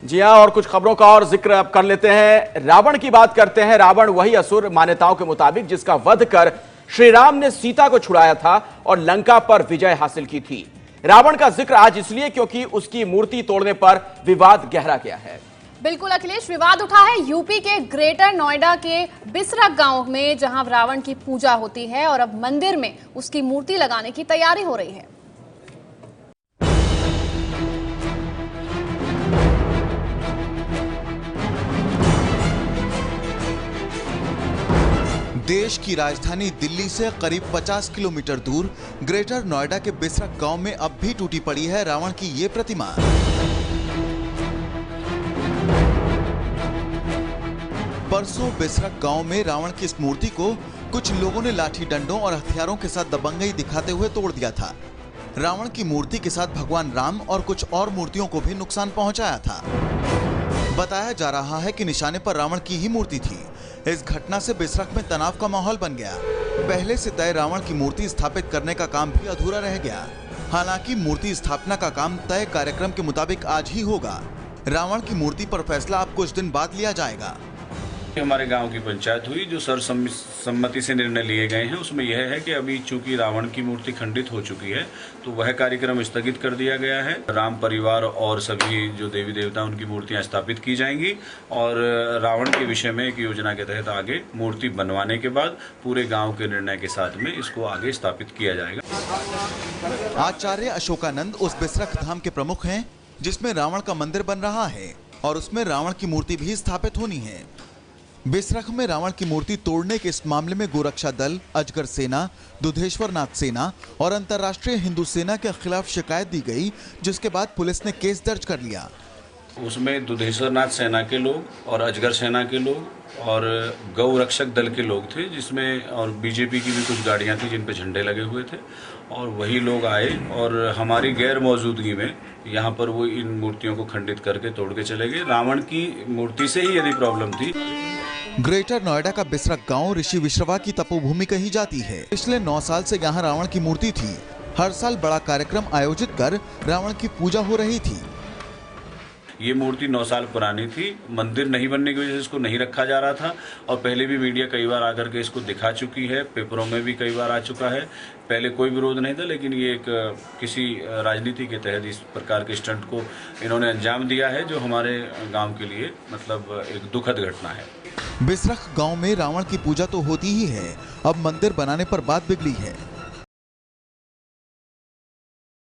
जी हां, और कुछ खबरों का और जिक्र अब कर लेते हैं। रावण की बात करते हैं। रावण वही असुर मान्यताओं के मुताबिक जिसका वध कर श्री राम ने सीता को छुड़ाया था और लंका पर विजय हासिल की थी। रावण का जिक्र आज इसलिए क्योंकि उसकी मूर्ति तोड़ने पर विवाद गहरा गया है। बिल्कुल अखिलेश, विवाद उठा है यूपी के ग्रेटर नोएडा के बिसरख गांव में, जहां रावण की पूजा होती है और अब मंदिर में उसकी मूर्ति लगाने की तैयारी हो रही है। देश की राजधानी दिल्ली से करीब 50 किलोमीटर दूर ग्रेटर नोएडा के बिसरख गांव में अब भी टूटी पड़ी है रावण की ये प्रतिमा। परसों बिसरख गांव में रावण की इस मूर्ति को कुछ लोगों ने लाठी डंडों और हथियारों के साथ दबंगई दिखाते हुए तोड़ दिया था। रावण की मूर्ति के साथ भगवान राम और कुछ और मूर्तियों को भी नुकसान पहुंचाया था। बताया जा रहा है कि निशाने पर रावण की ही मूर्ति थी। इस घटना से बिसरख में तनाव का माहौल बन गया। पहले से तय रावण की मूर्ति स्थापित करने का काम भी अधूरा रह गया। हालांकि मूर्ति स्थापना का काम तय कार्यक्रम के मुताबिक आज ही होगा। रावण की मूर्ति पर फैसला अब कुछ दिन बाद लिया जाएगा। हमारे गांव की पंचायत हुई, जो सर्वसम्मति से निर्णय लिए गए हैं उसमें यह है कि अभी चूंकि रावण की मूर्ति खंडित हो चुकी है तो वह कार्यक्रम स्थगित कर दिया गया है। राम परिवार और सभी जो देवी देवता उनकी मूर्तियां स्थापित की जाएंगी और रावण के विषय में एक योजना के तहत आगे मूर्ति बनवाने के बाद पूरे गाँव के निर्णय के साथ में इसको आगे स्थापित किया जाएगा। आचार्य अशोकानंद उस बिसरख धाम के प्रमुख हैं जिसमें रावण का मंदिर बन रहा है और उसमें रावण की मूर्ति भी स्थापित होनी है। बिसरख में रावण की मूर्ति तोड़ने के इस मामले में गोरक्षा दल, अजगर सेना, दुधेश्वर नाथ सेना और अंतर्राष्ट्रीय हिंदू सेना के खिलाफ शिकायत दी गई, जिसके बाद पुलिस ने केस दर्ज कर लिया। उसमें दुधेश्वर नाथ सेना के लोग और अजगर सेना के लोग और गौ रक्षक दल के लोग थे, जिसमें और बीजेपी की भी कुछ गाड़ियां थी जिन पे झंडे लगे हुए थे और वही लोग आए और हमारी गैर मौजूदगी में यहाँ पर वो इन मूर्तियों को खंडित करके तोड़ के चले गए। रावण की मूर्ति से ही यदि प्रॉब्लम थी। ग्रेटर नोएडा का बिसरख गांव ऋषि विश्रवा की तपोभूमि कही जाती है। पिछले 9 साल से यहाँ रावण की मूर्ति थी। हर साल बड़ा कार्यक्रम आयोजित कर रावण की पूजा हो रही थी। ये मूर्ति 9 साल पुरानी थी। मंदिर नहीं बनने की वजह से इसको नहीं रखा जा रहा था और पहले भी मीडिया कई बार आकर के इसको दिखा चुकी है, पेपरों में भी कई बार आ चुका है। पहले कोई विरोध नहीं था, लेकिन ये एक किसी राजनीति के तहत इस प्रकार के स्टंट को इन्होंने अंजाम दिया है, जो हमारे गांव के लिए मतलब एक दुखद घटना है। बिसरख गांव में रावण की पूजा तो होती ही है, अब मंदिर बनाने पर बात बिगड़ी है।